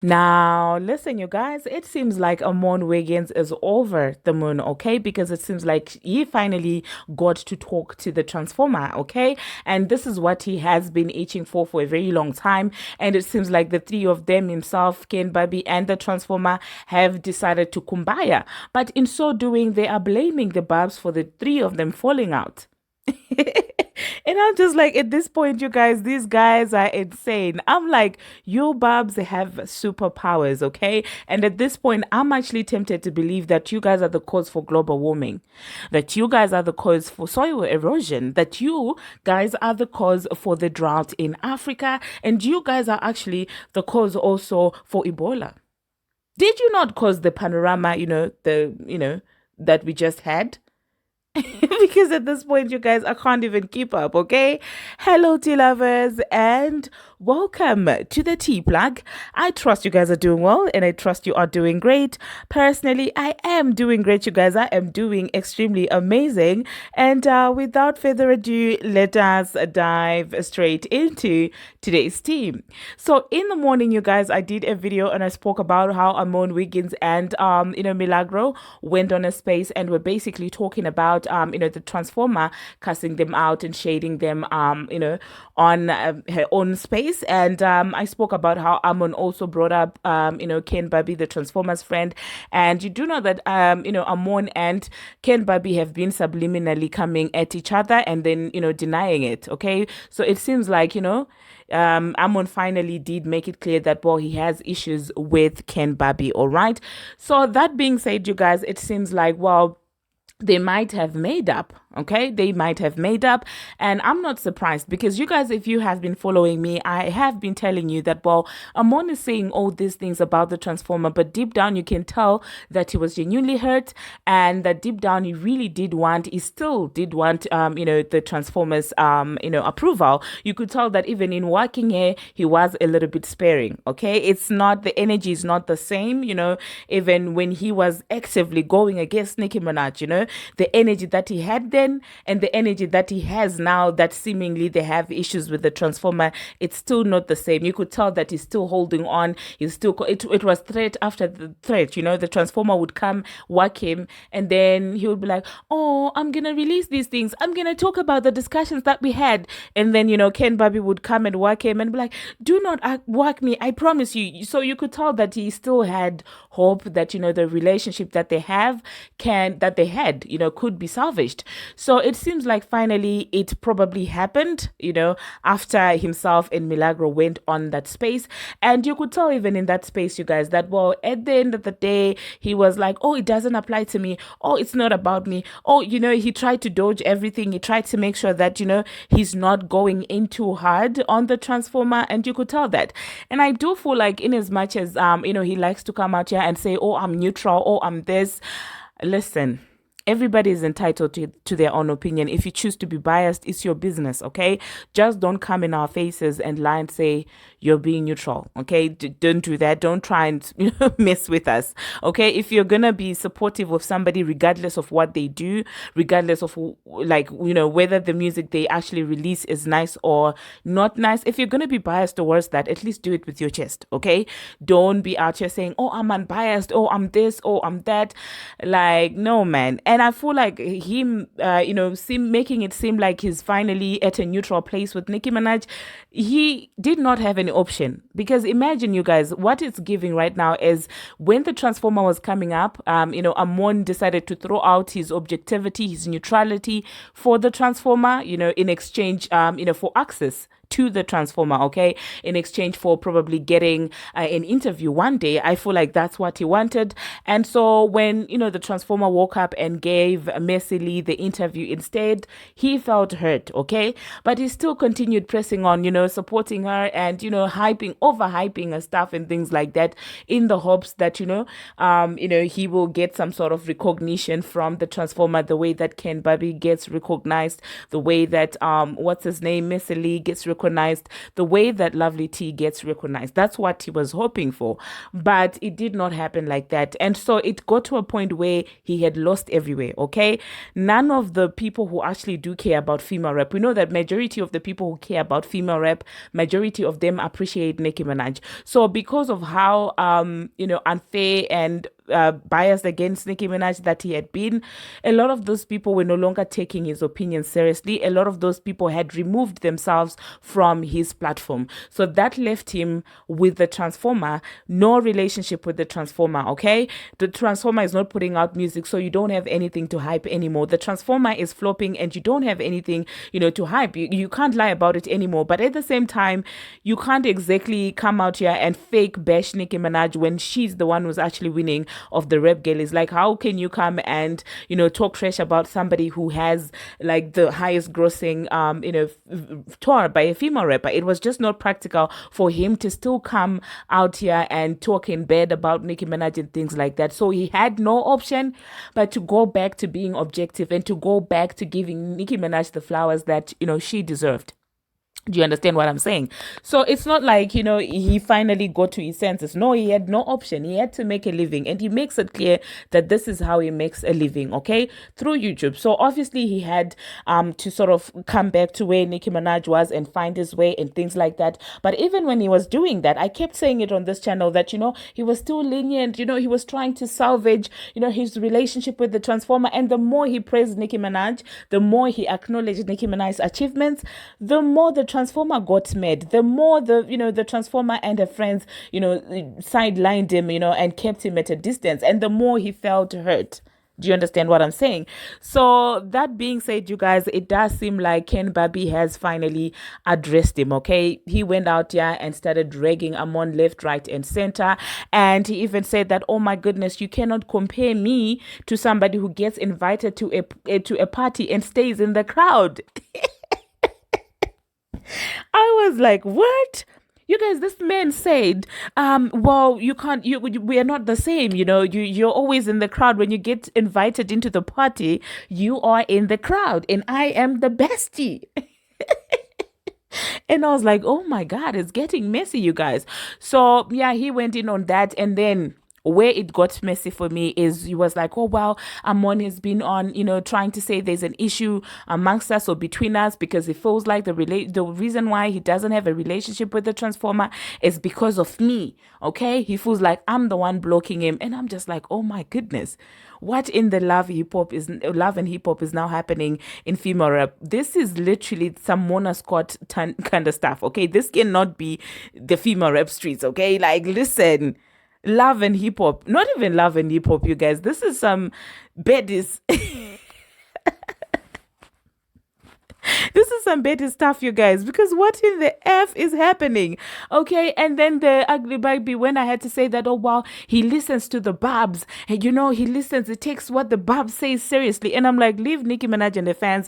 Now, listen, you guys, it seems like Armon Wiggins is over the moon, okay? Because it seems like he finally got to talk to the Transformer, okay? And this is what he has been itching for a very long time. And it seems like the three of them, himself, Ken Barbie, and the Transformer, have decided to kumbaya. But in so doing, they are blaming the Barbs for the three of them falling out. And I'm just like, at this point, you guys, these guys are insane. I'm like, you Barbs have superpowers, okay? And at this point, I'm actually tempted to believe that you guys are the cause for global warming, that you guys are the cause for soil erosion, that you guys are the cause for the drought in Africa, and you guys are actually the cause also for Ebola. Did you not cause the panorama, that we just had? Because at this point, you guys, I can't even keep up, okay? Hello, tea lovers, and welcome to the tea plug. I trust you guys are doing well, and I trust you are doing great. Personally, I am doing great, you guys. I am doing extremely amazing. And without further ado, let us dive straight into today's team. So, in the morning, you guys, I did a video and I spoke about how Armon Wiggins and Milagro went on a space and were basically talking about the Transformer, cussing them out and shading them on her own space. And I spoke about how Armon also brought up Ken Barbie, the Transformers friend. And you do know that Armon and Ken Barbie have been subliminally coming at each other and then denying it. Okay, so it seems like Armon finally did make it clear that, well, he has issues with Ken Barbie. All right. So that being said, you guys, it seems like, well, they might have made up. Okay, they might have made up, and I'm not surprised because you guys, if you have been following me, I have been telling you that, well, Amon is saying all these things about the Transformer, but deep down you can tell that he was genuinely hurt, and that deep down he still did want the Transformers approval. You could tell that even in working here he was a little bit sparing. Okay, it's not, the energy is not the same, even when he was actively going against Nicki Minaj, the energy that he had then and the energy that he has now, that seemingly they have issues with the Transformer, it's still not the same. You could tell that he's still holding on. He's still, it was threat after the threat. The Transformer would come, whack him, and then he would be like, oh, I'm gonna release these things, I'm gonna talk about the discussions that we had. And then Ken Barbie would come and whack him and be like, do not whack me, I promise you. So you could tell that he still had hope that the relationship that they have could be salvaged. So it seems like finally it probably happened, after himself and Milagro went on that space. And you could tell even in that space, you guys, that, well, at the end of the day, he was like, oh, it doesn't apply to me. Oh, it's not about me. Oh, he tried to dodge everything. He tried to make sure that, he's not going in too hard on the Transformer. And you could tell that. And I do feel like, in as much as, he likes to come out here and say, oh, I'm neutral. Oh, I'm this. Listen, everybody is entitled to their own opinion. If you choose to be biased, it's your business, okay? Just don't come in our faces and lie and say you're being neutral, okay? Don't do that. Don't try and mess with us, okay? If you're gonna be supportive of somebody, regardless of what they do, regardless of whether the music they actually release is nice or not nice, if you're gonna be biased towards that, at least do it with your chest, okay? Don't be out here saying, oh, I'm unbiased, oh, I'm this, oh, I'm that. Like, no, man. And I feel like him, making it seem like he's finally at a neutral place with Nicki Minaj. He did not have any option, because imagine, you guys, what it's giving right now is, when the Transformer was coming up, Amon decided to throw out his objectivity, his neutrality for the Transformer, in exchange, for access to the Transformer, okay, in exchange for probably getting an interview one day. I feel like that's what he wanted. And so when the Transformer woke up and gave Messi Lee the interview instead, he felt hurt, okay, but he still continued pressing on, supporting her and overhyping her stuff and things like that, in the hopes that he will get some sort of recognition from the Transformer, the way that Ken Barbie gets recognized, the way that what's his name, Messi Lee, gets recognized recognized the way that Lovely T gets recognized. That's what he was hoping for. But it did not happen like that. And so it got to a point where he had lost everywhere, okay? None of the people who actually do care about female rap, we know that majority of the people who care about female rap, majority of them appreciate Nicki Minaj. So because of how, unfair and biased against Nicki Minaj that he had been, a lot of those people were no longer taking his opinion seriously. A lot of those people had removed themselves from his platform. So that left him with the Transformer, no relationship with the Transformer, okay? The Transformer is not putting out music, so you don't have anything to hype anymore. The Transformer is flopping and you don't have anything, to hype. You can't lie about it anymore. But at the same time, you can't exactly come out here and fake bash Nicki Minaj when she's the one who's actually winning of the rap girl. Is like, how can you come and talk trash about somebody who has like the highest grossing tour by a female rapper? It was just not practical for him to still come out here and talk in bed about Nicki Minaj and things like that. So he had no option but to go back to being objective and to go back to giving Nicki Minaj the flowers that she deserved. Do you understand what I'm saying? So it's not like, he finally got to his senses. No, he had no option. He had to make a living. And he makes it clear that this is how he makes a living, okay? Through YouTube. So obviously he had to sort of come back to where Nicki Minaj was and find his way and things like that. But even when he was doing that, I kept saying it on this channel that, he was still lenient. He was trying to salvage, his relationship with the Transformer. And the more he praised Nicki Minaj, the more he acknowledged Nicki Minaj's achievements, the more the Transformer got mad, the more the Transformer and her friends sidelined him and kept him at a distance, and the more he felt hurt. Do you understand what I'm saying? So that being said, you guys, it does seem like Ken Barbie has finally addressed him, okay? He went out here and started dragging Armon left, right, and center. And he even said that, oh my goodness, you cannot compare me to somebody who gets invited to a party and stays in the crowd. I was like, what? You guys, this man said, well, you can't, we are not the same. You're always in the crowd. When you get invited into the party, you are in the crowd and I am the bestie. And I was like, oh my God, it's getting messy, you guys. So yeah, he went in on that. And then where it got messy for me is he was like, oh, well, Armon has been on, trying to say there's an issue amongst us or between us because he feels like the reason why he doesn't have a relationship with the Transformer is because of me. Okay. He feels like I'm the one blocking him. And I'm just like, oh my goodness, what in the love and hip hop is now happening in female rap? This is literally some Mona Scott kind of stuff. Okay. This cannot be the female rap streets. Okay. Like, listen. Love and hip hop, not even love and hip hop, you guys. This is some baddies. This is some better stuff, you guys, because what in the F is happening? Okay, and then the ugly baby, when I had to say that, oh, wow, he listens to the Barbz, and he listens, he takes what the Barbz says seriously. And I'm like, leave Nicki Minaj and the fans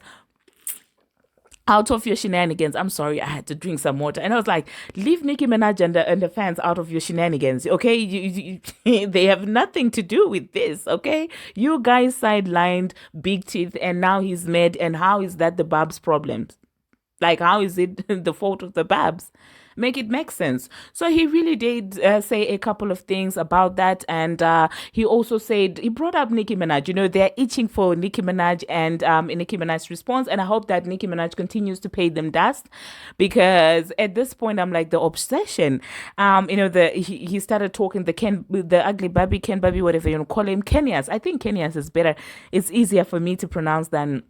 out of your shenanigans. I'm sorry, I had to drink some water. And I was like, leave Nicki Minaj and the fans out of your shenanigans, okay? They have nothing to do with this, okay? You guys sidelined Big Teeth and now he's mad. And how is that the Barbz problem? Like, how is it the fault of the Barbz? Make it make sense. So he really did say a couple of things about that. And he also said, he brought up Nicki Minaj. They're itching for Nicki Minaj and Nicki Minaj's response. And I hope that Nicki Minaj continues to pay them dust, because at this point, I'm like, the obsession. He started talking the ugly Barbie, Ken Barbie, whatever you want to call him, Kenyas. I think Kenyas is better. It's easier for me to pronounce than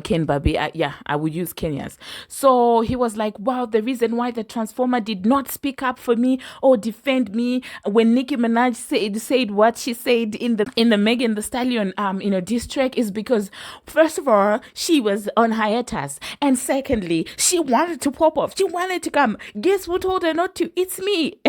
Ken Barbie. I would use Kenya's. So he was like, wow, the reason why the Transformer did not speak up for me or defend me when Nicki Minaj said what she said in the Megan Thee Stallion diss track is because, first of all, she was on hiatus, and secondly, she wanted to pop off. She wanted to come. Guess who told her not to? It's me.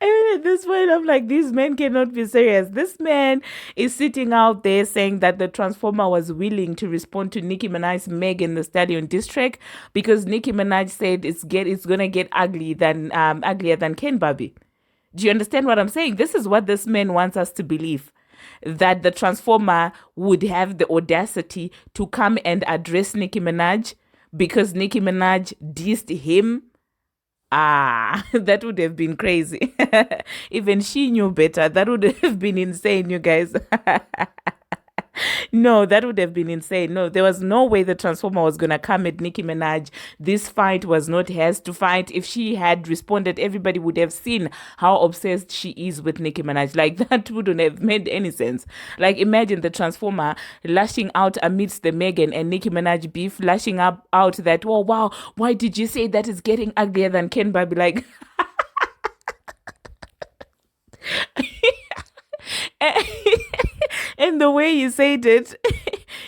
At this point, I'm like, these men cannot be serious. This man is sitting out there saying that the Transformer was willing to respond to Nicki Minaj's Megan Thee Stallion diss track because Nicki Minaj said it's gonna get uglier than Ken Barbie. Do you understand what I'm saying? This is what this man wants us to believe. that the Transformer would have the audacity to come and address Nicki Minaj because Nicki Minaj dissed him? Ah, that would have been crazy. Even she knew better. That would have been insane, you guys. No, that would have been insane. No, there was no way the Transformer was going to come at Nicki Minaj. This fight was not hers to fight. If she had responded, everybody would have seen how obsessed she is with Nicki Minaj. Like, that wouldn't have made any sense. Like, imagine the Transformer lashing out amidst the Megan and Nicki Minaj beef, lashing out that, oh, wow, why did you say that is getting uglier than Ken Barbie? Like, and the way he said it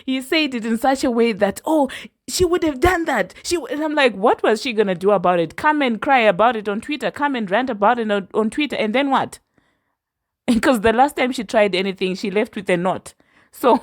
in such a way that, oh, she would have done that. And I'm like, what was she gonna do about it? Come and cry about it on Twitter. Come and rant about it on Twitter, and then what? Because the last time she tried anything, she left with a knot. So.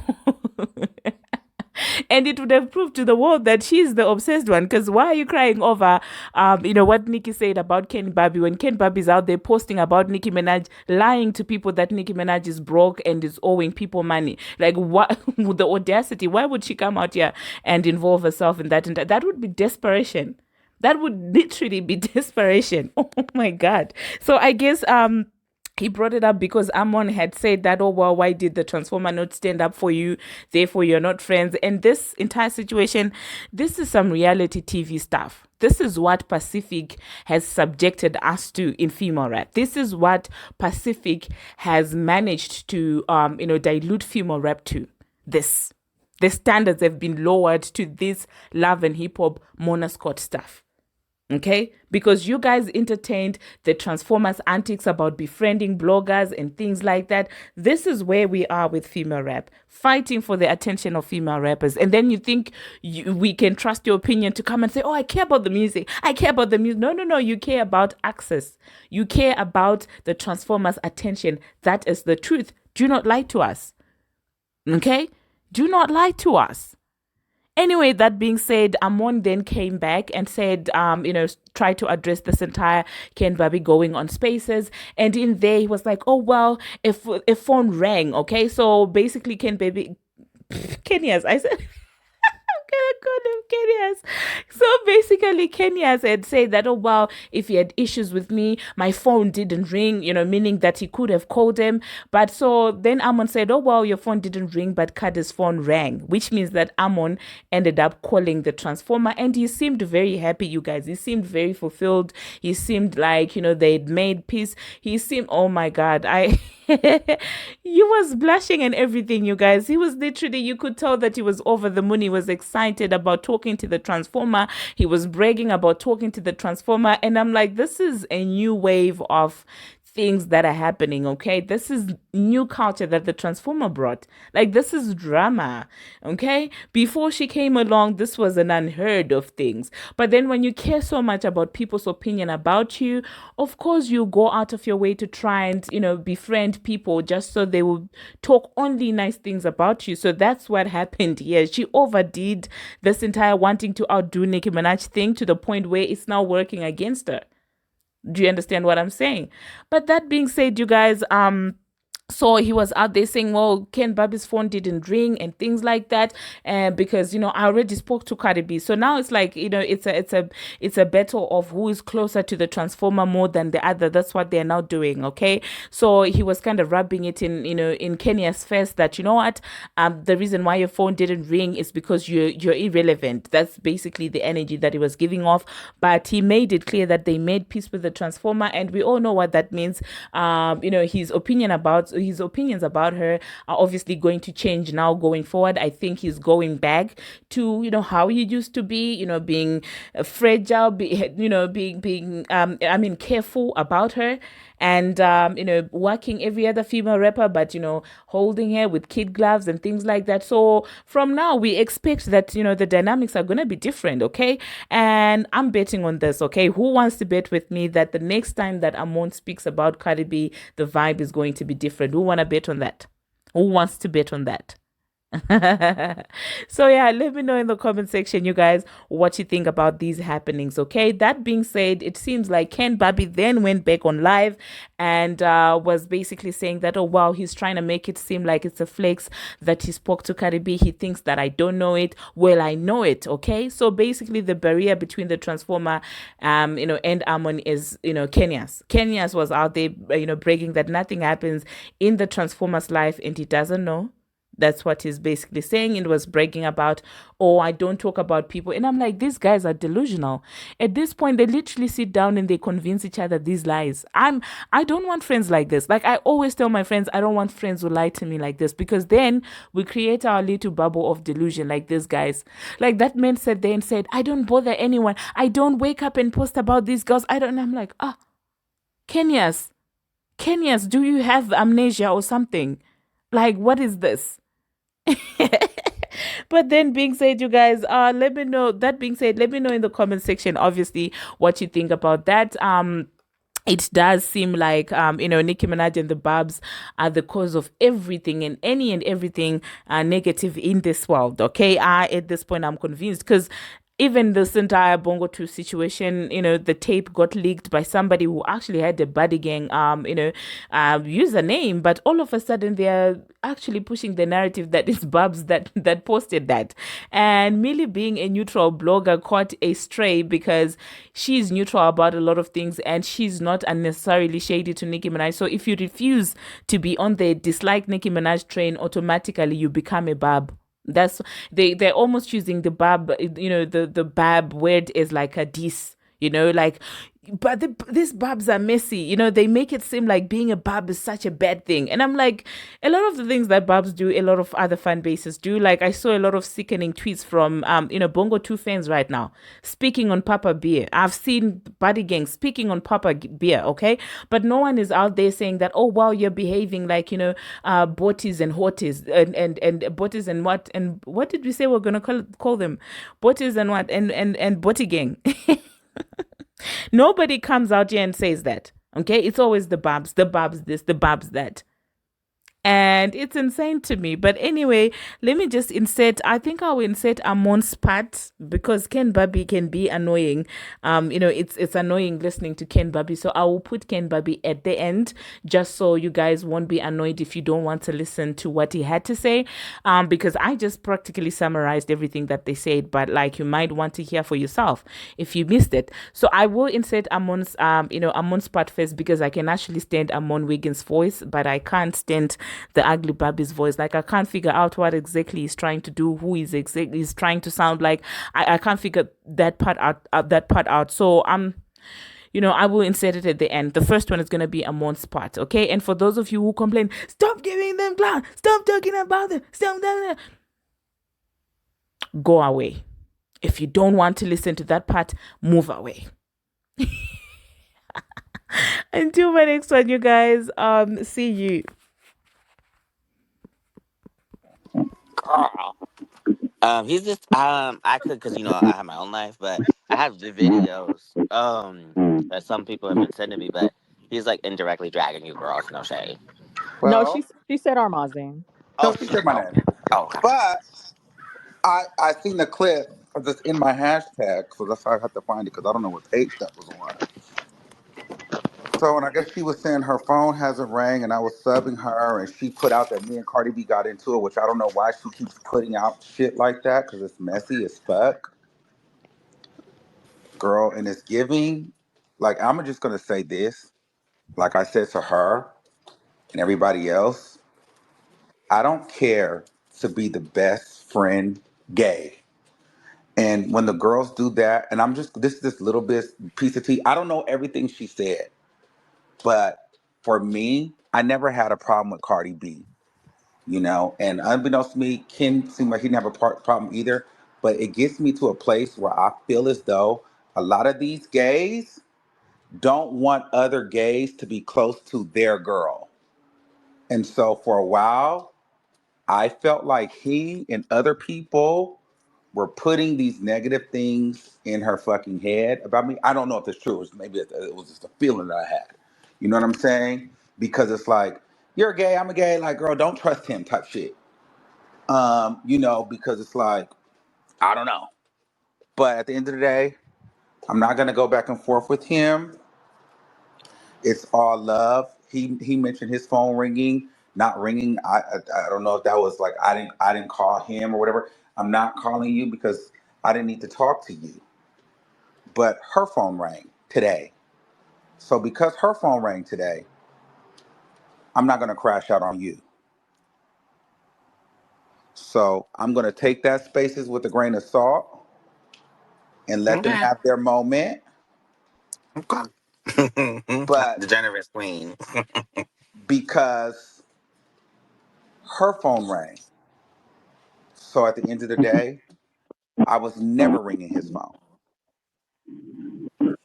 And it would have proved to the world that she's the obsessed one. Because why are you crying over, what Nicki said about Ken Barbie when Ken Barbie's out there posting about Nicki Minaj, lying to people that Nicki Minaj is broke and is owing people money? Like, what? The audacity? Why would she come out here and involve herself in that? And that would be desperation. That would literally be desperation. Oh my God. So I guess he brought it up because Armon had said that, oh, well, why did the Transformer not stand up for you? Therefore, you're not friends. And this entire situation, this is some reality TV stuff. This is what Pacific has subjected us to in female rap. This is what Pacific has managed to, dilute female rap to. This. The standards have been lowered to this love and hip hop Mona Scott stuff. Okay, because you guys entertained the Transformers antics about befriending bloggers and things like that. This is where we are with female rap, fighting for the attention of female rappers. And then you think we can trust your opinion to come and say, oh, I care about the music. I care about the music. No. You care about access. You care about the Transformers' attention. That is the truth. Do not lie to us. Okay? Do not lie to us. Anyway, that being said, Armon then came back and said, try to address this entire Ken Barbie going on Spaces. And in there, he was like, oh, well, if a phone rang, okay? So basically, Kenya's, I said... Kenya's. So basically, Kenya's had said that, oh, well, if he had issues with me, my phone didn't ring, meaning that he could have called him. But so then Armon said, oh, well, your phone didn't ring, but Cardi's phone rang, which means that Armon ended up calling the Transformer. And he seemed very happy, you guys. He seemed very fulfilled. He seemed like, they'd made peace. He seemed, oh my God, he was blushing and everything, you guys. He was literally, you could tell that he was over the moon. He was excited about talking to the Transformer. He was bragging about talking to the Transformer. And I'm like, this is a new wave of things that are happening, okay? This is new culture that the Transformer brought. Like, this is drama, okay? Before she came along, this was an unheard of things. But then when you care so much about people's opinion about you, of course you go out of your way to try and, befriend people just so they will talk only nice things about you. So that's what happened here. She overdid this entire wanting to outdo Nicki Minaj thing to the point where it's now working against her. Do you understand what I'm saying? But that being said, you guys, so he was out there saying, well, Ken Barbie's phone didn't ring and things like that. Because, I already spoke to Cardi B. So now it's like, it's a battle of who is closer to the Transformer more than the other. That's what they're now doing. Okay. So he was kind of rubbing it in Kenya's face that, you know what, the reason why your phone didn't ring is because you're irrelevant. That's basically the energy that he was giving off. But he made it clear that they made peace with the Transformer. And we all know what that means. His opinions about her are obviously going to change now going forward. I think he's going back to, how he used to be, being fragile, careful about her and, working every other female rapper, but, holding her with kid gloves and things like that. So from now, we expect that, the dynamics are going to be different, okay? And I'm betting on this, okay? Who wants to bet with me that the next time that Armon speaks about Cardi B, the vibe is going to be different? Who want to bet on that? Who wants to bet on that? So yeah, let me know in the comment section, you guys, what you think about these happenings. Okay. That being said, it seems like Ken Barbie then went back on live and was basically saying that, oh wow, he's trying to make it seem like it's a flex that he spoke to Cardi B. He thinks that I don't know it. Well, I know it. Okay. So basically, the barrier between the Transformer, and Armon is, Kenya's. Kenya's was out there, breaking that nothing happens in the Transformer's life, and he doesn't know. That's what he's basically saying. It was bragging about, oh, I don't talk about people. And I'm like, these guys are delusional. At this point, they literally sit down and they convince each other these lies. I don't want friends like this. Like I always tell my friends, I don't want friends who lie to me like this, because then we create our little bubble of delusion like these guys. Like that man sat there and said, I don't bother anyone. I don't wake up and post about these girls. I don't. I'm like, Kenyas, Kenyas, do you have amnesia or something? Like, what is this? But then being said, you guys, let me know. That being said, let me know in the comment section, obviously, what you think about that. It does seem like Nicki Minaj and the Barbs are the cause of everything and any and everything negative in this world. Okay, at this point I'm convinced, because even this entire Bongo 2 situation, the tape got leaked by somebody who actually had a body gang, username, but all of a sudden they're actually pushing the narrative that it's Babs that posted that. And Millie, being a neutral blogger, caught a stray because she's neutral about a lot of things and she's not unnecessarily shady to Nicki Minaj. So if you refuse to be on the dislike Nicki Minaj train, automatically you become a Bab. That's they're almost using the bab, the bab word is like a diss, like, but these babs are messy, they make it seem like being a bab is such a bad thing. And I'm like, a lot of the things that babs do, a lot of other fan bases do. Like I saw a lot of sickening tweets from Bongo 2 fans right now speaking on Papa Beer. I've seen Body Gang speaking on Papa Beer, okay? But no one is out there saying that, oh wow, you're behaving like, botis and hortis and botis and what did we say we're gonna call them? Botis and what and boti gang. Nobody comes out here and says that. Okay, it's always the Babs this, the Babs that. And it's insane to me. But anyway, let me just insert. I think I will insert Amon's part because Ken Barbie can be annoying. It's annoying listening to Ken Barbie. So I will put Ken Barbie at the end just so you guys won't be annoyed if you don't want to listen to what he had to say. Because I just practically summarized everything that they said, but like you might want to hear for yourself if you missed it. So I will insert Amon's part first because I can actually stand Armon Wiggins' voice, but I can't stand the ugly Barbie's voice. Like I can't figure out what exactly he's trying to do, who he's trying to sound like. I can't figure that part out. So I will insert it at the end. The first one is gonna be Amon's part, okay? And for those of you who complain, stop giving them clown, stop talking about them, go away. If you don't want to listen to that part, move away. Until my next one, you guys. See you. Girl. He's just I could because I have my own life, but I have the videos that some people have been sending me, but he's like indirectly dragging you girls, no shade. No, Well, she said Armand's name. Oh, no, she she said my oh, name. oh okay. But I seen the clip that's in my hashtag, so that's why I had to find it because I don't know what page that was on. So, and I guess she was saying her phone hasn't rang, and I was subbing her, and she put out that me and Cardi B got into it, which I don't know why she keeps putting out shit like that because it's messy as fuck, girl, and it's giving. Like, I'm just gonna say this, like I said to her and everybody else, I don't care to be the best friend gay. And when the girls do that, and I'm just this little bit piece of tea. I don't know everything she said, but for me, I never had a problem with Cardi B. And unbeknownst to me, Ken seemed like he didn't have a problem either. But it gets me to a place where I feel as though a lot of these gays don't want other gays to be close to their girl. And so for a while, I felt like he and other people were putting these negative things in her fucking head about me. I don't know if it's true. Maybe it was just a feeling that I had. You know what I'm saying? Because it's like, you're gay, I'm a gay. Like, girl, don't trust him type shit. Because it's like, I don't know. But at the end of the day, I'm not gonna go back and forth with him. It's all love. He mentioned his phone ringing, not ringing. I don't know if that was like I didn't call him or whatever. I'm not calling you because I didn't need to talk to you. But her phone rang today. So because her phone rang today, I'm not gonna crash out on you. So I'm gonna take that spaces with a grain of salt and let them Okay. have their moment. Okay. But The generous queen. because her phone rang, so at the end of the day, I was never ringing his phone.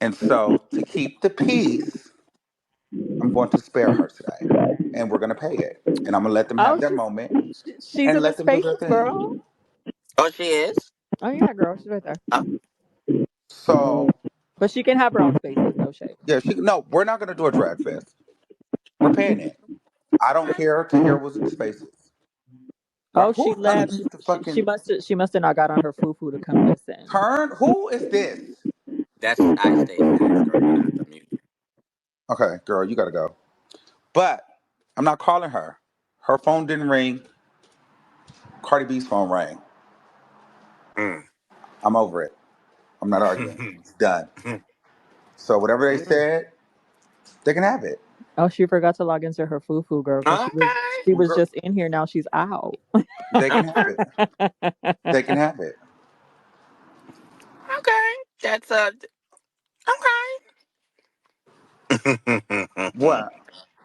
And so to keep the peace, I'm going to spare her today. And we're going to pay it. And I'm going to let them Oh, have their moment she's and in the let them do their spaces, thing. girl. Oh, she is? Oh yeah, girl, she's right there. Oh. So, But she can have her own spaces, no shade. yeah, no, we're not going to do a drag fest. We're paying it. I don't care to hear what's in the spaces. Oh, she Who's going to left. keep the She fucking must have not got on her foo foo to come listen. turn? Who is this? That's I stay fast, girl. You don't have to mute. Okay, girl, you got to go. But I'm not calling her. Her phone didn't ring. Cardi B's phone rang. Mm. I'm over it. I'm not arguing. It's done. So whatever they said, they can have it. Oh, she forgot to log into her foo foo, girl, because Okay. she was Girl, just in here. Now she's out. they can have Okay. it. They can have it. Okay. That's okay. What?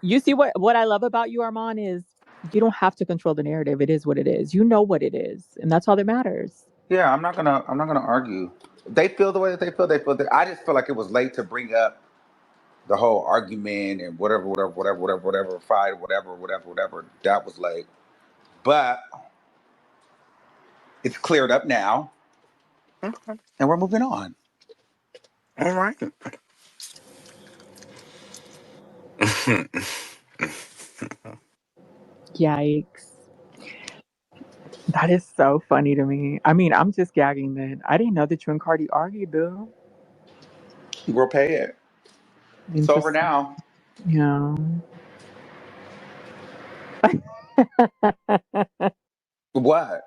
You see what I love about you, Armand, is you don't have to control the narrative. It is what it is. You know what it is, and that's all that matters. Yeah, I'm not gonna argue. They feel the way that they feel. They feel that I just feel like it was late to bring up the whole argument and whatever, fight, whatever. That was late. But it's cleared up now, Okay. and we're moving on. All right. Yikes. That is so funny to me. I mean, I'm just gagging that I didn't know that you and Cardi argued, though. We'll pay it. It's over Interesting. now. Yeah. What?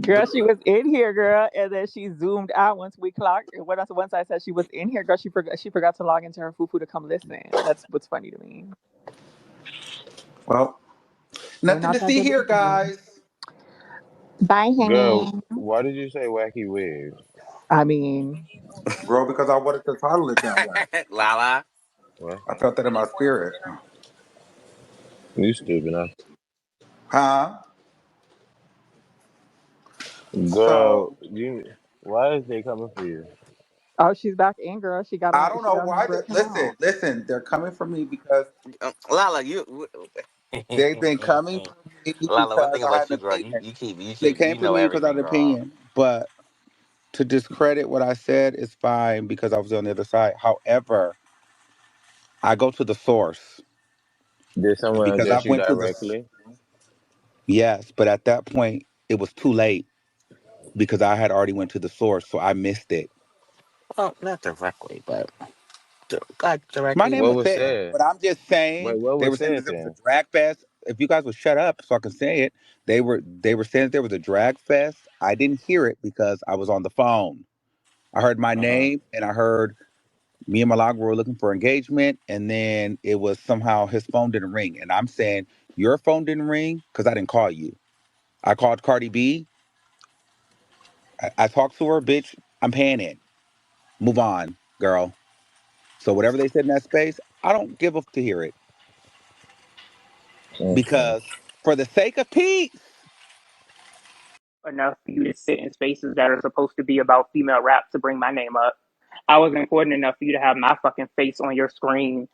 Girl, she was in here, girl, and then she zoomed out once we clocked. Once I said she was in here, girl, she forgot to log into her fufu to come listen. That's what's funny to me. Well, We're nothing not to that see good of here, people. guys. Bye, Girl, honey. why did you say wacky wigs? I mean, Girl, because I wanted to title it that way. Lala. What? I felt that in my spirit. You stupid, huh? Huh? Girl, So why is they coming for you? oh, she's back in, girl. She got I on. don't She know got on the why. break Listen, now. listen. They're coming for me because Lala, you. they've been coming for me Lala, one because thing I had about an you, girl, opinion. you They keep, came you for know me because I had everything, an girl. opinion. But to discredit what I said is fine because I was on the other side. However, I go to the source Did someone because I address you went to the directly? yes, but at that point it was too late because I had already went to the source, so I missed it. Well, not directly, but like My directly, name What but was was said, said? but I'm just saying Wait, what they was were saying that said there was a then? drag fest. If you guys would shut up so I can say it, they were saying that there was a drag fest. I didn't hear it because I was on the phone. I heard my Uh huh. name and I heard me and Malaga were looking for engagement, and then it was somehow his phone didn't ring. And I'm saying your phone didn't ring because I didn't call you. I called Cardi B. I talked to her, bitch. I'm paying it. Move on, girl. So whatever they said in that space, I don't give a to hear it Okay. because for the sake of peace. Enough for you to sit in spaces that are supposed to be about female rap to bring my name up. I was important enough for you to have my fucking face on your screen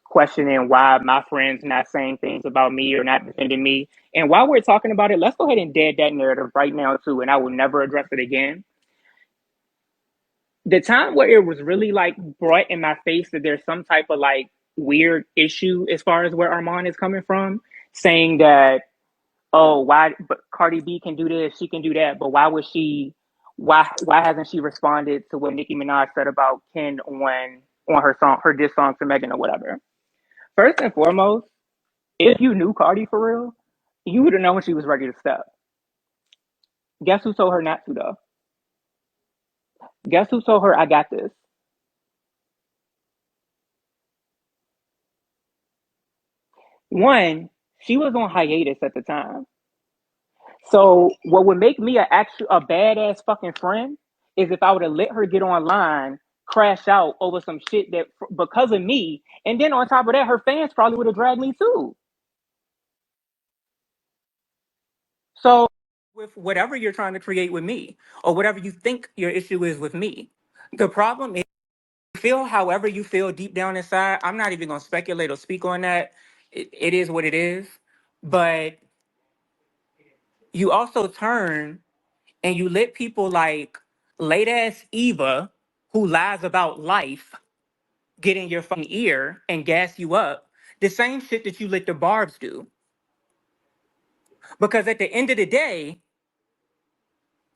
questioning why my friends not saying things about me or not defending me. And while we're talking about it, let's go ahead and dead that narrative right now too, and I will never address it again. The time where it was really like brought in my face that there's some type of like weird issue as far as where Armand is coming from, saying that oh, why? But Cardi B can do this, she can do that, but why would she? Why hasn't she responded to what Nicki Minaj said about Ken on her song, her diss song to Megan or whatever? First and foremost, if you knew Cardi for real, you would have known when she was ready to step. Guess who told her not to though? Guess who told her I got this? One, she was on hiatus at the time. So what would make me a badass fucking friend is if I would have let her get online, crash out over some shit that because of me, and then on top of that, her fans probably would have dragged me too. So with whatever you're trying to create with me, or whatever you think your issue is with me, the problem is feel however you feel deep down inside. I'm not even gonna speculate or speak on that. It is what it is. But you also turn and you let people like late ass Eva, who lies about life, get in your fucking ear and gas you up. The same shit that you let the Barbs do. Because at the end of the day,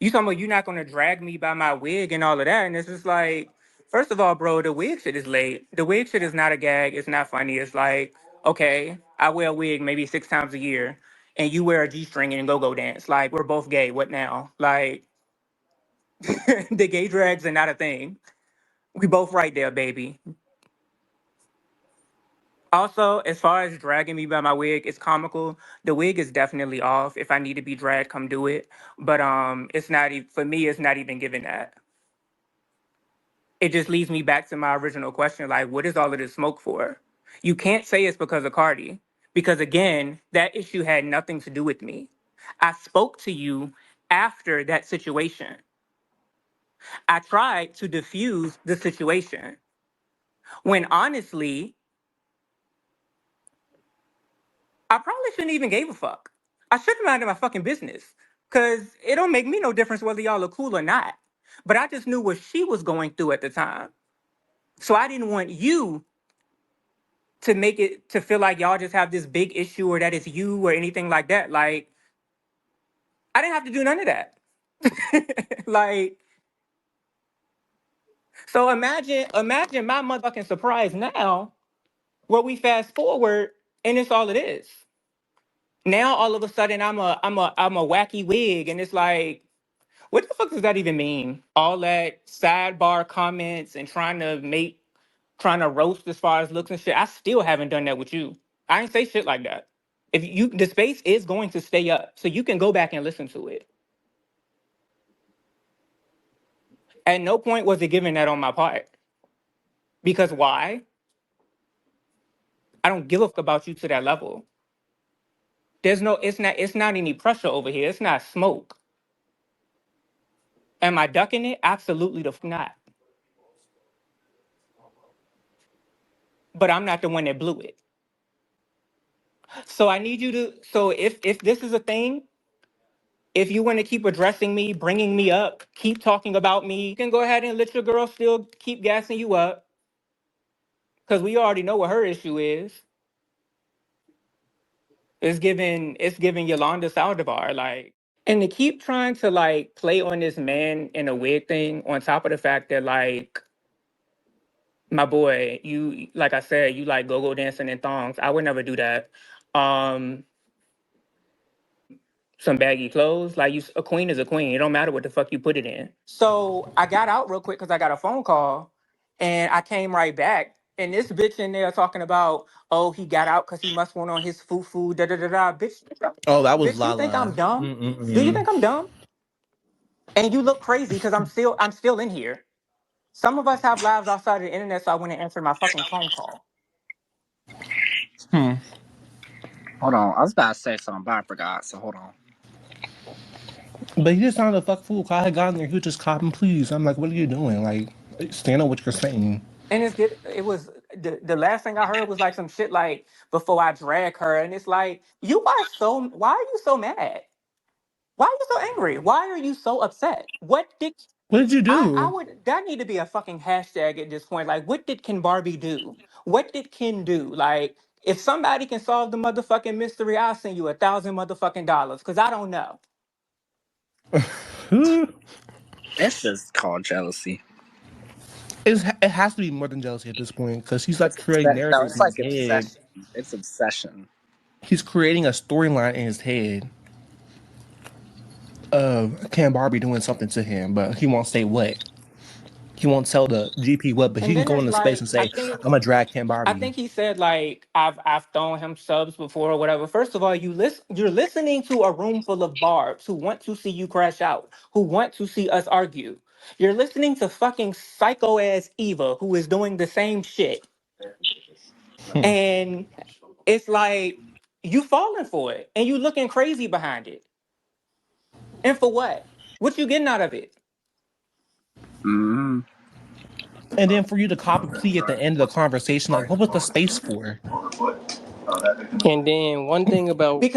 you talking about you're not gonna drag me by my wig and all of that. And it's just like, first of all, bro, the wig shit is late. The wig shit is not a gag. It's not funny. It's like, okay, I wear a wig maybe 6 times a year, and you wear a G-string and go-go dance. Like, we're both gay. What now? Like, the gay drags are not a thing. We both right there, baby. Also, as far as dragging me by my wig, it's comical. The wig is definitely off. If I need to be dragged, come do it. But it's not even for me. It's not even given that. It just leads me back to my original question: like, what is all of this smoke for? You can't say it's because of Cardi, because again, that issue had nothing to do with me. I spoke to you after that situation. I tried to diffuse the situation when honestly, I probably shouldn't even gave a fuck. I should have minded my fucking business. Cause it don't make me no difference whether y'all are cool or not. But I just knew what she was going through at the time. So I didn't want you to make it to feel like y'all just have this big issue or that it's you or anything like that. Like, I didn't have to do none of that. Like, so imagine my motherfucking surprise now, where we fast forward and it's all it is. Now all of a sudden I'm a wacky wig, and it's like, what the fuck does that even mean? All that sidebar comments and trying to roast as far as looks and shit. I still haven't done that with you. I ain't say shit like that. If you the space is going to stay up, so you can go back and listen to it. At no point was it given that on my part. Because why? I don't give a fuck about you to that level. It's not any pressure over here. It's not smoke. Am I ducking it? Absolutely the not. But I'm not the one that blew it. So I need you to. So if this is a thing, if you want to keep addressing me, bringing me up, keep talking about me, you can go ahead and let your girl still keep gassing you up, because we already know what her issue is. It's giving Yolanda Saldivar, like, and to keep trying to like play on this man in a wig thing, on top of the fact that like, my boy, you, like I said, you like go-go dancing in thongs. I would never do that. Um, some baggy clothes. Like, you, a queen is a queen. It don't matter what the fuck you put it in. So I got out real quick because I got a phone call, and I came right back. And this bitch in there talking about, oh, he got out because he must want on his foo da da da da. Bitch, Oh, that was bitch, you think I'm Lala. dumb? Do you think I'm dumb? And you look crazy because I'm still in here. Some of us have lives outside of the internet, so I went and answered my fucking phone call. Hmm. Hold on. I was about to say something, but I forgot. So hold on. But he just sounded a fuck fool. I had gotten there. He was just copping, please. I'm like, what are you doing? Like, stand on what you're saying. And it was the last thing I heard was like some shit like, before I drag her, and it's like, why are you so mad? Why are you so angry? Why are you so upset? What did What did you I do? would that need to be a fucking hashtag at this point. Like, what did Ken Barbie do? What did Ken do? Like, If somebody can solve the motherfucking mystery, I'll send you $1,000 motherfucking dollars because I don't know. It's just called jealousy. It has to be more than jealousy at this point because he's like creating No, narratives it's in his like head. obsession. It's obsession. He's creating a storyline in his head of Ken Barbie doing something to him, but he won't say what. He won't tell the GP what, but he And can then go it's into space like, and say, "I'm gonna drag Ken I Barbie." think he said like I've thrown him subs before or whatever. First of all, you're listening to a room full of barbs who want to see you crash out, who want to see us argue. You're listening to fucking psycho ass Eva who is doing the same shit. Hmm. And it's like you falling for it and you looking crazy behind it. And for what? What you getting out of it? Mm. And then for you to copy plea at the end of the conversation, like, what was the space for? And then one thing about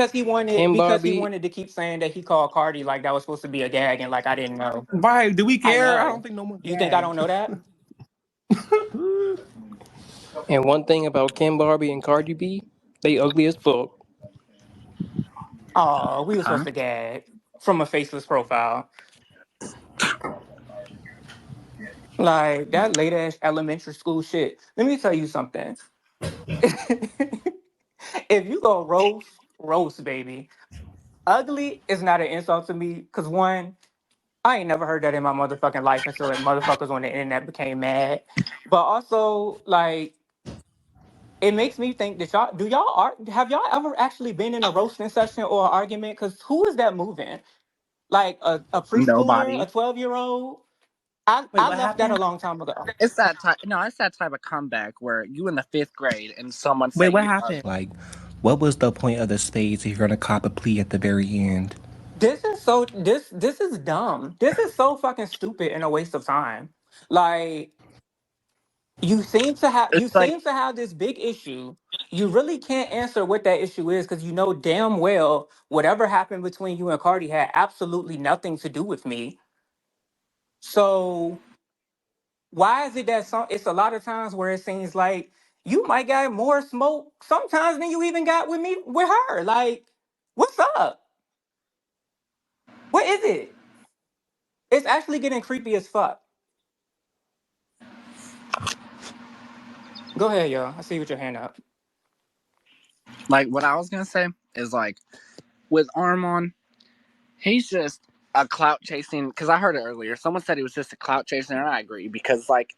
Ken Because he Barbie, wanted to keep saying that he called Cardi like that was supposed to be a gag and like I didn't know. Why do we I care? I don't know. think no one You think I gagged. don't know that? and one thing about Ken Barbie and Cardi B, they ugly as fuck. Oh, we were supposed Huh? to gag from a faceless profile. Like that late ass elementary school shit. Let me tell you something. If you go roast, baby. Ugly is not an insult to me, cause one, I ain't never heard that in my motherfucking life until like motherfuckers on the internet became mad. But also, like, it makes me think that have y'all ever actually been in a roasting session or an argument? Cause who is that moving? Like a preschooler, a Nobody. 12-year-old? Wait, I what left that a happened? long time ago. It's that type. No, it's that type of comeback where you in the fifth grade and someone Wait, say what you happened? ugly. Like, what was the point of the spades if you're gonna cop a plea at the very end? This is dumb. This is so fucking stupid and a waste of time. Like It's you like seem to have this big issue. You really can't answer what that issue is because you know damn well whatever happened between you and Cardi had absolutely nothing to do with me. So why is it that it's a lot of times where it seems like you might got more smoke sometimes than you even got with me with her? Like, what's up? What is it? It's actually getting creepy as fuck. Go ahead, y'all. I see you with your hand up. what I was gonna say is like with Armon, he's just a clout chasing. Because I heard it earlier. Someone said he was just a clout chaser, and I agree. Because like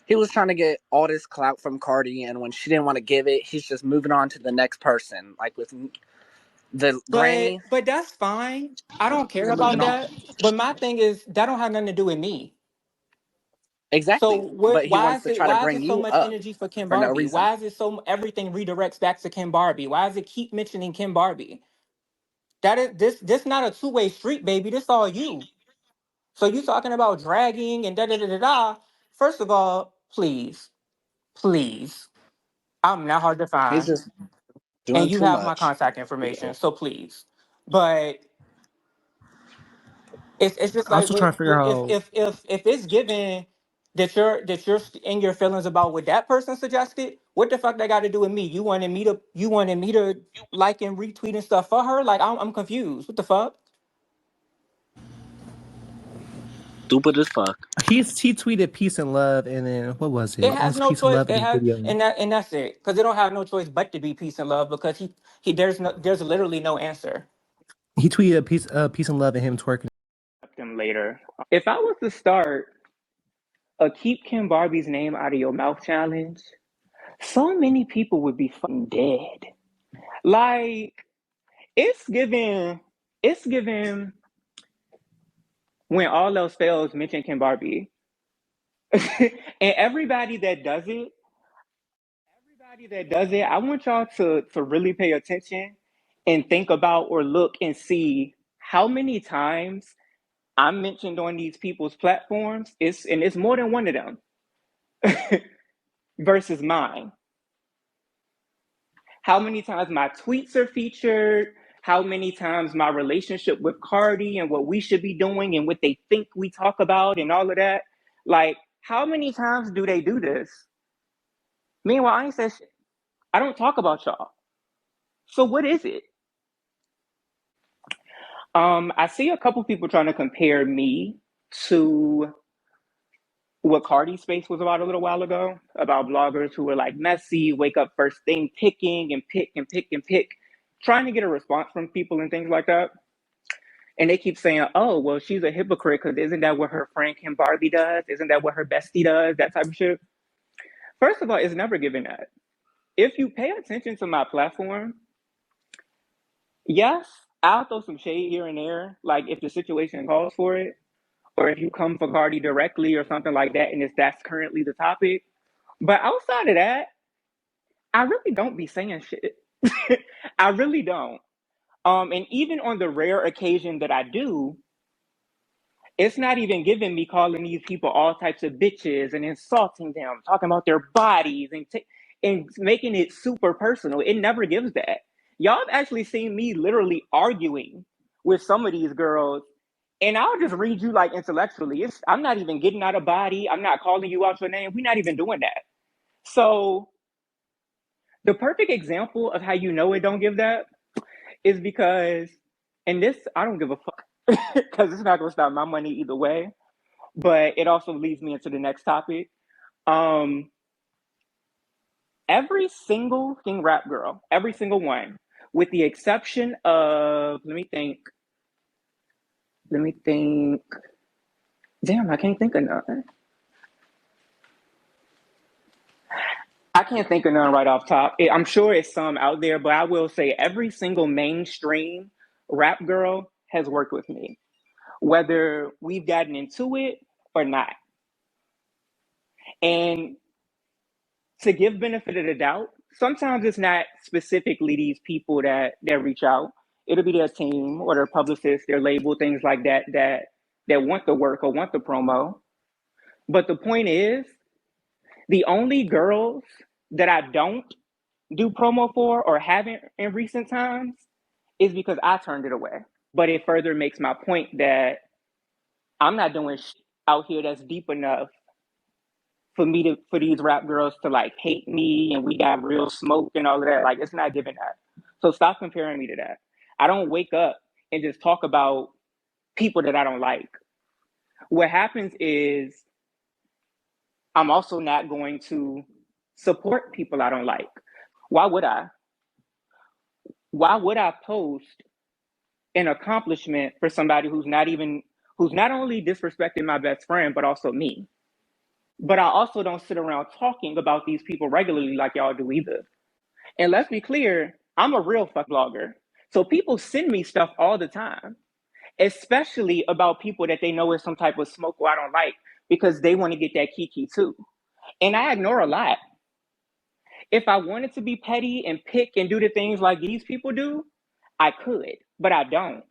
he was trying to get all this clout from Cardi, and when she didn't want to give it, he's just moving on to the next person. Like with the granny, But that's fine. I don't care he's about moving on. that. But my thing is that don't have nothing to do with me. So Exactly. But he wants to try to why is bring it so you much up energy for Kim for no Barbie? reason. Why is it so everything redirects back to Kim Barbie? Why does it keep mentioning Kim Barbie? That is this not a two-way street, baby. This all you. So you talking about dragging and da da da da da. First of all, please. I'm not hard to He's find. just And doing you too have my much. contact information, so please. But it's just I'm like still trying to figure out. if it's given that you're in your feelings about what that person suggested, what the fuck that got to do with me? You wanted me to like and retweet and stuff for her? Like I'm confused. What the fuck? Stupid as fuck. He tweeted peace and love, and then what was It it? On has his no peace and choice. love in It his has video, and that's it. Because it don't have no choice but to be peace and love because he there's literally no answer. he tweeted peace and love and him twerking. Them later. If I was to start a keep Kim Barbie's name out of your mouth challenge, so many people would be fucking dead. Like it's given when all else fails, mention Kim Barbie. And everybody that does it, I want y'all to really pay attention and think about or look and see how many times I'm mentioned on these people's platforms. It's more than one of them versus mine. How many times my tweets are featured, how many times my relationship with Cardi and what we should be doing and what they think we talk about and all of that. Like, how many times do they do this? Meanwhile, I ain't said shit. I don't talk about y'all. So what is it? I see a couple people trying to compare me to what Cardi's space was about a little while ago, about bloggers who were like messy, wake up first thing, picking and pick and pick and pick, trying to get a response from people and things like that. And they keep saying, oh, well, she's a hypocrite because isn't that what her friend Ken Barbie does? Isn't that what her bestie does? That type of shit. First of all, it's never given that. If you pay attention to my platform, yes, I'll throw some shade here and there, like if the situation calls for it, or if you come for Cardi directly or something like that, and if that's currently the topic. But outside of that, I really don't be saying shit. I really don't. And even on the rare occasion that I do, it's not even giving me calling these people all types of bitches and insulting them, talking about their bodies and making it super personal. It never gives that. Y'all have actually seen me literally arguing with some of these girls, and I'll just read you like intellectually. I'm not even getting out of body. I'm not calling you out your name. We're not even doing that. So the perfect example of how you know it don't give that is because, and this, I don't give a fuck because it's not going to stop my money either way. But it also leads me into the next topic. Every single fucking rap girl, every single one, with the exception of, let me think. Damn, I can't think of none. I can't think of none right off top. I'm sure it's some out there, but I will say every single mainstream rap girl has worked with me, whether we've gotten into it or not. And to give benefit of the doubt, sometimes it's not specifically these people that reach out. It'll be their team or their publicist, their label, things like that that want the work or want the promo. But the point is, the only girls that I don't do promo for or haven't in recent times is because I turned it away. But it further makes my point that I'm not doing shit out here that's deep enough for these rap girls to like hate me and we got real smoke and all of that. Like, it's not giving that. So stop comparing me to that. I don't wake up and just talk about people that I don't like. What happens is I'm also not going to support people I don't like. Why would I? Why would I post an accomplishment for somebody who's not only disrespecting my best friend, but also me? But I also don't sit around talking about these people regularly like y'all do either. And let's be clear, I'm a real fuck blogger. So people send me stuff all the time, especially about people that they know is some type of smoke or I don't like, because they want to get that kiki too. And I ignore a lot. If I wanted to be petty and pick and do the things like these people do, I could, but I don't.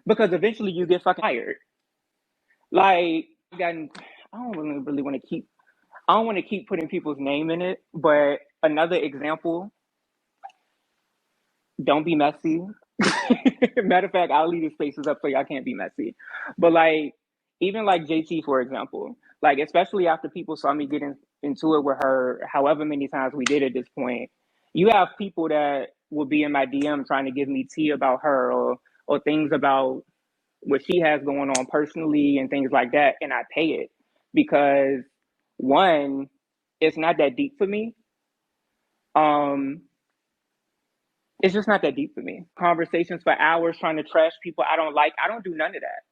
Because eventually you get fucking tired. Like, I don't really want to keep I don't want to keep putting people's name in it, but another example, don't be messy. Matter of fact, I'll leave the spaces up so y'all can't be messy. But like, even like JT, for example, like, especially after people saw me getting into it with her, however many times we did at this point, you have people that will be in my DM trying to give me tea about her or things about what she has going on personally and things like that. And I pay it because one, it's not that deep for me. It's just not that deep for me. Conversations for hours trying to trash people I don't like. I don't do none of that.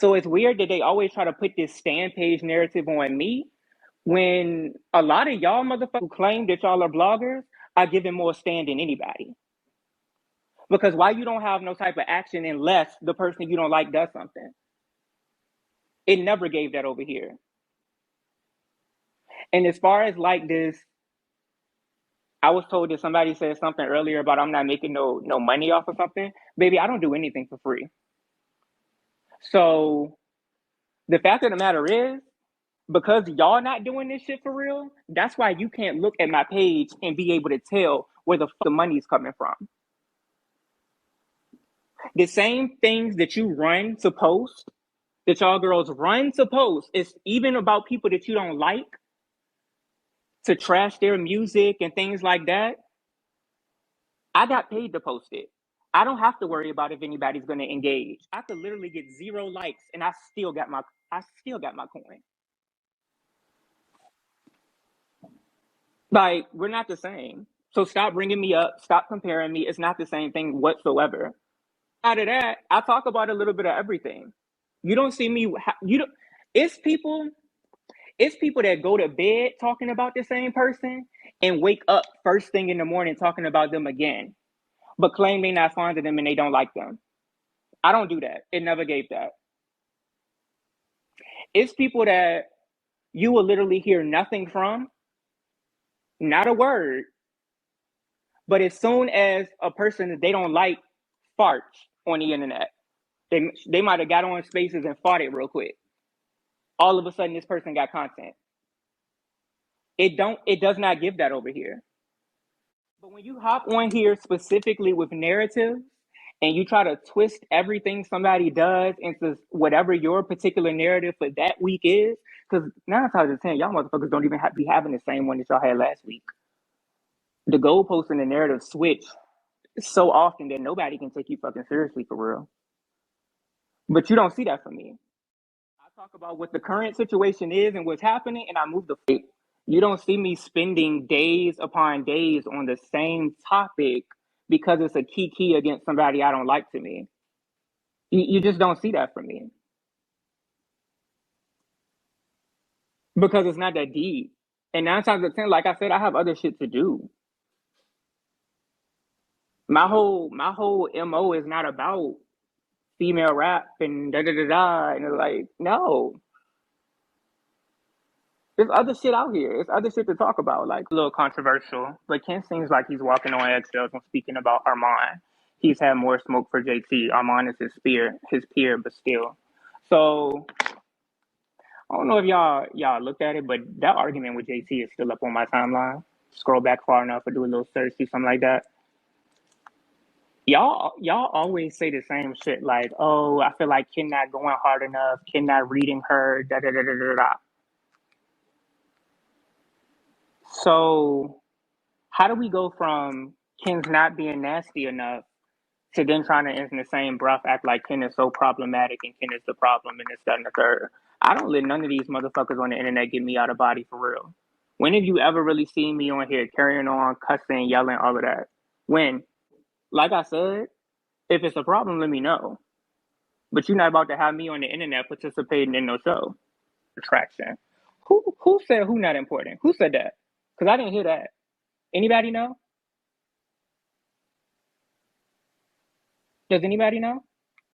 So it's weird that they always try to put this stand page narrative on me when a lot of y'all motherfuckers who claim that y'all are bloggers are giving more stand than anybody. Because why you don't have no type of action unless the person you don't like does something? It never gave that over here. And as far as like this, I was told that somebody said something earlier about I'm not making no money off of something. Baby, I don't do anything for free. So the fact of the matter is, because y'all not doing this shit for real, that's why you can't look at my page and be able to tell where the fuck the money's coming from. The same things that you run to post, that y'all girls run to post, is even about people that you don't like, to trash their music and things like that, I got paid to post it. I don't have to worry about if anybody's going to engage. I could literally get 0 likes and I still got my coin. Like, we're not the same. So stop bringing me up. Stop comparing me. It's not the same thing whatsoever. Out of that, I talk about a little bit of everything. You don't see me. You don't. It's people. It's people that go to bed talking about the same person and wake up first thing in the morning talking about them again, but claim they not fond of them and they don't like them. I don't do that. It never gave that. It's people that you will literally hear nothing from, not a word, but as soon as a person that they don't like farts on the internet, they might have got on Spaces and farted real quick. All of a sudden, this person got content. It does not give that over here. But when you hop on here specifically with narratives and you try to twist everything somebody does into whatever your particular narrative for that week is, because 9 times out of 10, y'all motherfuckers don't even be having the same one that y'all had last week. The goalposts and the narrative switch so often that nobody can take you fucking seriously for real. But you don't see that from me. I talk about what the current situation is and what's happening, and I move the fight. You don't see me spending days upon days on the same topic because it's a key against somebody I don't like to me. You just don't see that from me because it's not that deep. And 9 times out of 10, like I said, I have other shit to do. My whole MO is not about female rap and da da da da. And it's like, no. There's other shit out here. There's other shit to talk about. Like, a little controversial, but Ken seems like he's walking on eggshells when speaking about Armon. He's had more smoke for JT. Armon is his peer, but still. So I don't know if y'all looked at it, but that argument with JT is still up on my timeline. Scroll back far enough or do a little search, do something like that. Y'all always say the same shit like, oh, I feel like Ken not going hard enough, Ken not reading her, da da da da da da. So how do we go from Ken's not being nasty enough to then trying to, in the same breath, act like Ken is so problematic and Ken is the problem and this, that, and the third? I don't let none of these motherfuckers on the internet get me out of body for real. When have you ever really seen me on here carrying on, cussing, yelling, all of that? When? Like I said, if it's a problem, let me know. But you're not about to have me on the internet participating in no show. Attraction. Who said who not important? Who said that? Because I didn't hear that. Anybody know? Does anybody know?